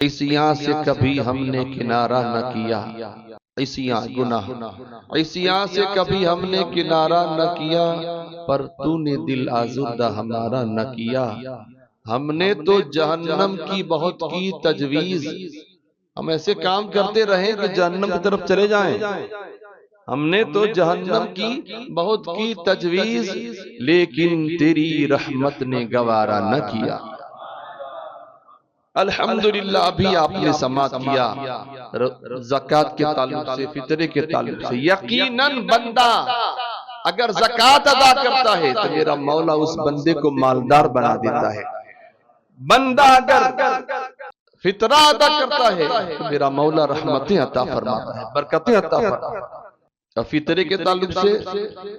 عیسیاں سے کبھی ہم نے کنارہ نہ کیا، عیسیاں گناہ، عیسیاں سے کبھی ہم نے کنارہ نہ کیا، پر تو نے دل آزردہ ہمارا نہ کیا۔ ہم نے تو جہنم کی بہت کی تجویز، ہم ایسے کام کرتے رہیں کہ جہنم کی طرف چلے جائیں۔ ہم نے تو جہنم کی بہت کی تجویز، لیکن تیری رحمت نے گوارا نہ کیا۔ الحمدللہ ابھی آپ نے سماعت کیا زکوٰۃ کے تعلق سے، فطرے کے تعلق سے۔ یقیناً بندہ اگر زکوٰۃ ادا کرتا ہے تو میرا مولا اس بندے کو مالدار بنا دیتا ہے۔ بندہ اگر فطرہ ادا کرتا ہے تو میرا مولا رحمتیں عطا فرماتا ہے، برکتیں عطا فرماتا ہے۔ اور فطرے کے تعلق سے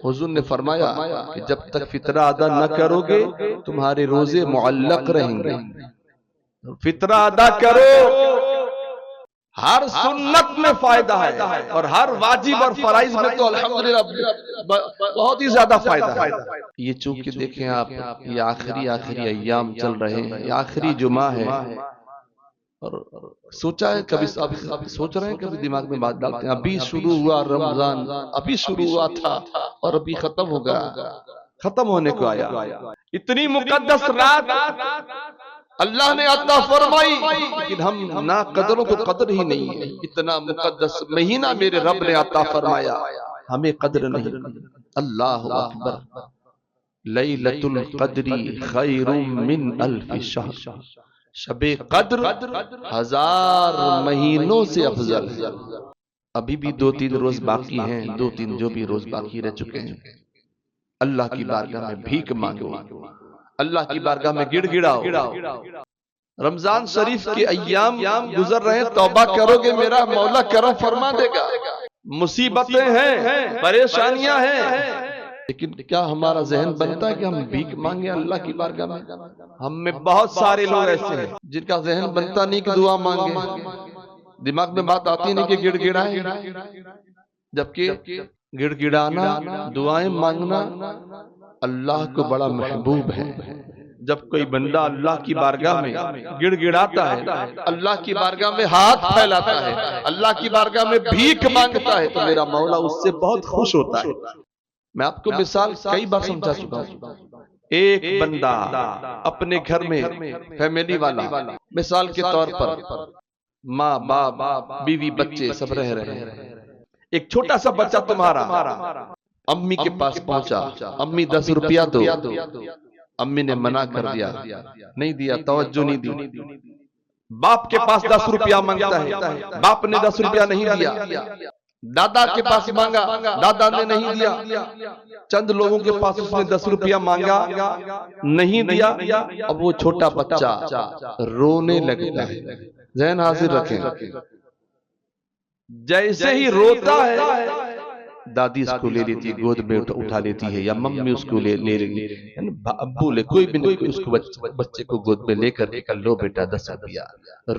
حضور نے فرمایا کہ جب تک فطرہ ادا نہ کرو گے تمہارے روزے معلق رہیں گے۔ فطرہ ادا کرو، ہر سنت میں فائدہ ہے اور ہر واجب اور فرائض میں تو الحمدللہ بہت ہی زیادہ فائدہ ہے۔ یہ چونکہ دیکھیں آپ، یہ آخری ایام چل رہے ہیں، یہ آخری جمعہ ہے، اور سوچا ہے کبھی سوچ رہے ہیں، کبھی دماغ میں بات ڈالتے ہیں ابھی شروع ہوا رمضان، ابھی شروع ہوا تھا اور ابھی ختم ہو گیا، ختم ہونے کو آیا۔ اتنی مقدس رات اللہ نے عطا فرمائی، لیکن ہم نا قدروں کو قدر ہی نہیں ہے۔ اتنا مقدس مہینہ میرے رب نے عطا فرمایا، ہمیں قدر نہیں۔ اللہ اکبر، لیلۃ القدر خیر من الف شہر، شب قدر 1000 مہینوں سے افضل ہے۔ ابھی بھی 2-3 روز باقی ہیں، 2-3 جو بھی روز باقی رہ چکے ہیں، اللہ کی بارگاہ میں بھیک مانگو، اللہ کی بارگاہ میں گڑ گڑاؤ۔ رمضان شریف کے ایام گزر رہے ہیں، توبہ کرو گے میرا مولا کرم فرما دے گا۔ مصیبتیں ہیں، پریشانیاں ہیں، لیکن کیا ہمارا ذہن بنتا ہے کہ ہم بھیک مانگیں اللہ کی بارگاہ میں؟ ہم میں بہت سارے لوگ ایسے ہیں جن کا ذہن بنتا نہیں کہ دعا مانگیں، دماغ میں بات آتی نہیں کہ گڑ گڑائیں، جبکہ گڑ گڑانا، دعائیں مانگنا اللہ کو بڑا محبوب ہے۔ جب کوئی بندہ اللہ کی بارگاہ میں گڑ گڑاتا ہے، اللہ کی بارگاہ میں ہاتھ پھیلاتا ہے، اللہ کی بارگاہ میں بھیک مانگتا ہے، تو میرا مولا اس سے بہت خوش ہوتا ہے۔ میں آپ کو مثال کئی بار سمجھا چکا ہوں۔ ایک بندہ اپنے گھر میں فیملی والا، مثال کے طور پر ماں باپ بیوی بچے سب رہ رہے ہیں، ایک چھوٹا سا بچہ تمہارا امی کے پاس پہنچا، امی 10 روپیہ دو، امی نے منع کر دیا، نہیں دیا، توجہ نہیں دی۔ باپ کے پاس 10 روپیہ مانگتا ہے، باپ نے 10 روپیہ نہیں دیا۔ دادا کے پاس مانگا، دادا نے نہیں دیا۔ چند لوگوں کے پاس اس نے 10 روپیہ مانگا، نہیں دیا۔ اب وہ چھوٹا بچہ رونے لگتا ہے۔ ذہن حاضر رکھیں، جیسے ہی روتا ہے دادی اس کو لے لیتی ہے، گود میں اٹھا لیتی ہے، یا ممی اس کو لے رہی ہے، ابو لے، کوئی بھی نہیں، اس کو بچے کو گود میں لے کر لو بیٹا 10 روپیہ۔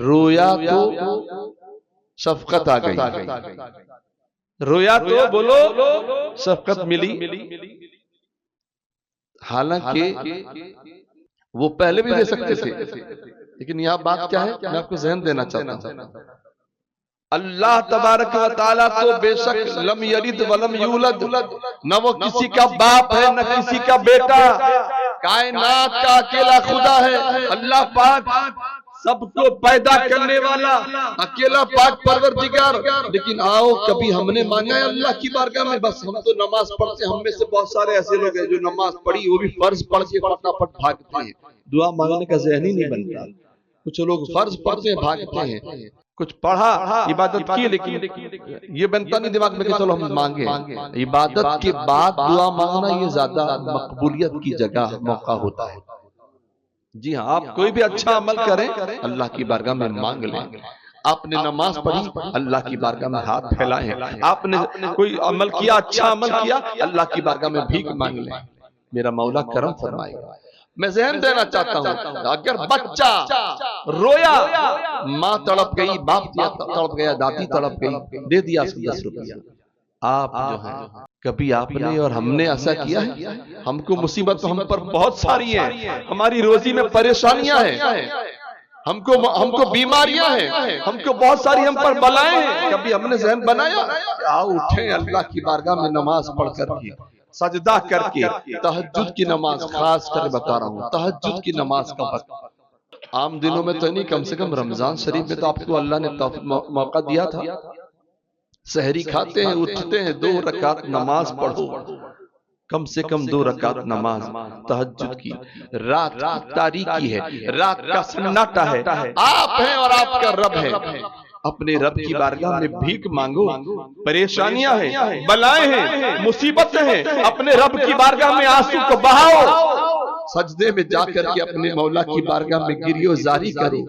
رویا تو شفقت آ گئی، رویا تو بولو شفقت ملی۔ حالانکہ وہ پہلے بھی دے سکتے تھے، لیکن یہاں بات کیا ہے، میں آپ کو ذہن دینا چاہتا ہوں۔ اللہ تبارک و تعالیٰ تو بے شک لم یلد ولم یولد، نہ وہ کسی کا باپ ہے نہ کسی کا بیٹا، کائنات کا اکیلا خدا ہے اللہ پاک، سب کو پیدا کرنے والا اکیلا پاک پروردگار۔ لیکن آؤ کبھی ہم نے مانگا ہے اللہ کی بارگاہ میں؟ بس ہم تو نماز پڑھتے ہیں، ہم میں سے بہت سارے ایسے لوگ ہیں جو نماز پڑھی وہ بھی فرض پڑھ کے فٹافٹ بھاگتے ہیں، دعا مانگنے کا ذہن ہی نہیں بنتا۔ کچھ لوگ فرض پڑھتے ہیں بھاگتے ہیں، کچھ پڑھا عبادت کی، لیکن یہ بنتا نہیں دماغ میں کہ چلو ہم مانگیں۔ عبادت کے بعد دعا مانگنا یہ زیادہ مقبولیت کی جگہ موقع ہوتا ہے۔ جی ہاں، آپ کوئی بھی اچھا عمل کریں اللہ کی بارگاہ میں مانگ لیں۔ آپ نے نماز پڑھی اللہ کی بارگاہ میں ہاتھ پھیلائیں، آپ نے کوئی عمل کیا، اچھا عمل کیا، اللہ کی بارگاہ میں بھیک مانگ لیں، میرا مولا کرم فرمائے گا۔ میں ذہن دینا چاہتا ہوں، اگر بچہ رویا، ماں تڑپ گئی، باپ تڑپ گیا، دادی تڑپ گئی، دے دیا اس کو 10 روپیہ۔ آپ جو ہیں کبھی آپ نے اور ہم نے ایسا کیا ہے؟ ہم کو مصیبت ہم پر بہت ساری ہیں، ہماری روزی میں پریشانیاں ہیں، ہم کو بیماریاں ہیں، ہم کو بہت ساری ہم پر بلائیں ہیں، کبھی ہم نے ذہن بنایا کہ آؤ اٹھیں اللہ کی بارگاہ میں نماز پڑھ کر کے، سجدہ کر کے، تہجد کی نماز خاص کر بتا رہا ہوں، تہجد کی نماز کا وقت عام دنوں میں تو نہیں، کم سے کم رمضان شریف میں تو آپ کو اللہ نے موقع دیا تھا، سحری کھاتے ہیں، اٹھتے ہیں، 2 رکعت نماز پڑھو، کم سے کم 2 رکعت نماز تہجد کی، رات کی تاریکی ہے، رات کا سناٹا ہے، آپ ہیں اور آپ کا رب ہے، اپنے رب کی بارگاہ میں بھیک مانگو، پریشانیاں ہیں، بلائیں ہیں، مصیبتیں ہیں، اپنے رب کی بارگاہ میں آنسو کو بہاؤ، سجدے میں جا کر کے اپنے مولا کی بارگاہ میں گریو زاری کرو،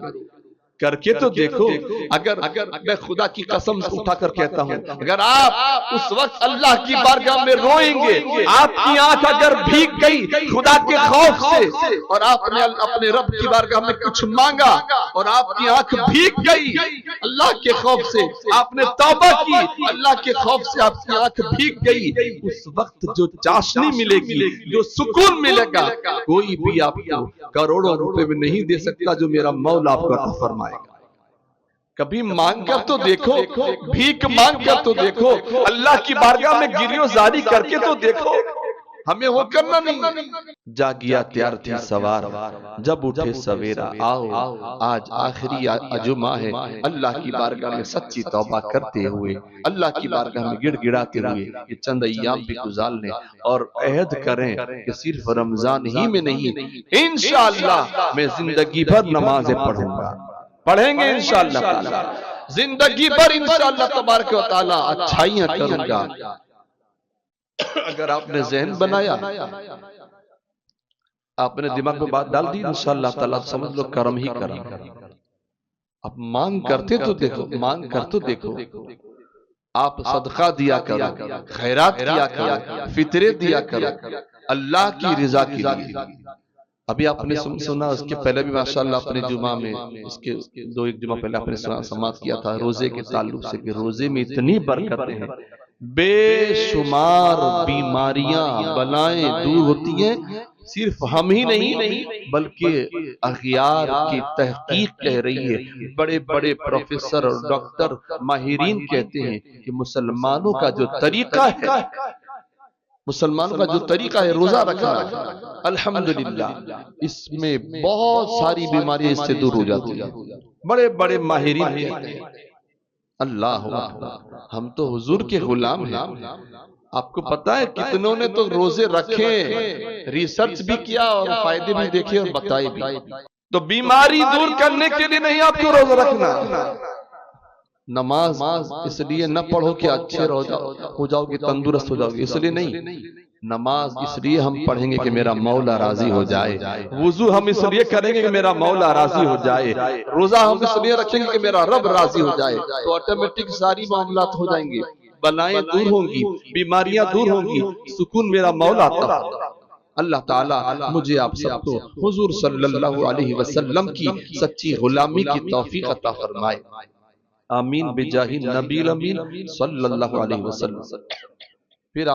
کر کے تو دیکھو، اگر میں خدا کی قسم سے اٹھا کر کہتا ہوں، اگر آپ اس وقت اللہ کی بارگاہ میں روئیں گے، آپ کی آنکھ اگر بھیگ گئی خدا کے خوف سے، اور آپ نے اپنے رب کی بارگاہ میں کچھ مانگا اور آپ کی آنکھ بھیگ گئی اللہ کے خوف سے، آپ نے توبہ کی اللہ کے خوف سے، آپ کی آنکھ بھیگ گئی، اس وقت جو چاشنی ملے گی، جو سکون ملے گا، کوئی بھی آپ کو کروڑوں روپے میں نہیں دے سکتا جو میرا مولا آپ کو عطا فرمائے گا۔ کبھی مانگ کر تو دیکھو، بھیک مانگ کر تو دیکھو، اللہ کی بارگاہ میں گریو زاری کر کے تو دیکھو، ہمیں وہ کرنا نہیں۔ جاگیا تیار تھی سوار، جب اٹھے سویرا آؤ، آج آخری جمعہ ہے، اللہ کی بارگاہ میں سچی توبہ کرتے ہوئے، اللہ کی بارگاہ میں گڑ گڑاتے ہوئے یہ چند ایام بھی گزار لیں اور عہد کریں کہ صرف رمضان ہی میں نہیں، انشاءاللہ میں زندگی بھر نمازیں پڑھوں گا، پڑھیں گے انشاءاللہ، زندگی بھر انشاءاللہ تبارک و تعالی اچھائیاں کروں گا۔ اگر آپ نے ذہن بنایا، آپ نے دماغ میں بات ڈال دی، انشاءاللہ تعالی سمجھ لو کرم ہی کرم۔ اب مانگ کرتے تو دیکھو، مانگ کر تو دیکھو، آپ صدقہ دیا کرو، خیرات کیا کرو، فطرے دیا کرو، اللہ کی رضا کے لیے۔ ابھی آپ نے سنا، اس کے پہلے بھی ماشاءاللہ اپنے جمعہ میں، اس کے 2-1 جمعہ پہلے آپ نے سماعت کیا تھا روزے کے تعلق سے، کہ روزے میں اتنی برکتیں ہیں، بے شمار بیماریاں بلائیں دور ہوتی ہیں، صرف ہم ہی نہیں بلکہ اغیار کی تحقیق کہہ رہی ہے، بڑے بڑے پروفیسر اور ڈاکٹر ماہرین کہتے ہیں کہ مسلمانوں کا جو طریقہ ہے، مسلمانوں کا جو طریقہ ہے روزہ رکھنا، الحمدللہ اس میں بہت ساری بیماریاں اس سے دور ہو جاتی ہیں، بڑے بڑے ماہرین کہتے ہیں۔ اللہ اکبر، ہم تو حضور کے غلام ہیں۔ آپ کو پتا ہے کتنوں نے تو روزے رکھے، ریسرچ بھی کیا اور فائدے بھی دیکھے اور بتائے بھی۔ تو بیماری دور کرنے کے لیے نہیں آپ کو روزہ رکھنا، نماز اس لیے نہ پڑھو کہ اچھے ہو جاؤ گے، تندرست ہو جاؤ گے، اس لیے نہیں، نماز اس لیے ہم پڑھیں گے کہ میرا مولا راضی ہو جائے، وضو ہم اس لیے کریں گے کہ میرا مولا راضی ہو جائے، روزہ ہم اس لیے رکھیں گے کہ میرا رب راضی ہو جائے، تو آٹومیٹک ساری معاملات ہو جائیں گے، بلائیں دور ہوں گی، بیماریاں دور ہوں گی، سکون میرا مولا عطا۔ اللہ تعالیٰ مجھے آپ سب کو حضور صلی اللہ علیہ وسلم کی سچی غلامی کی توفیق عطا فرمائے، آمین بجاہ النبی الامین صلی اللہ علیہ وسلم۔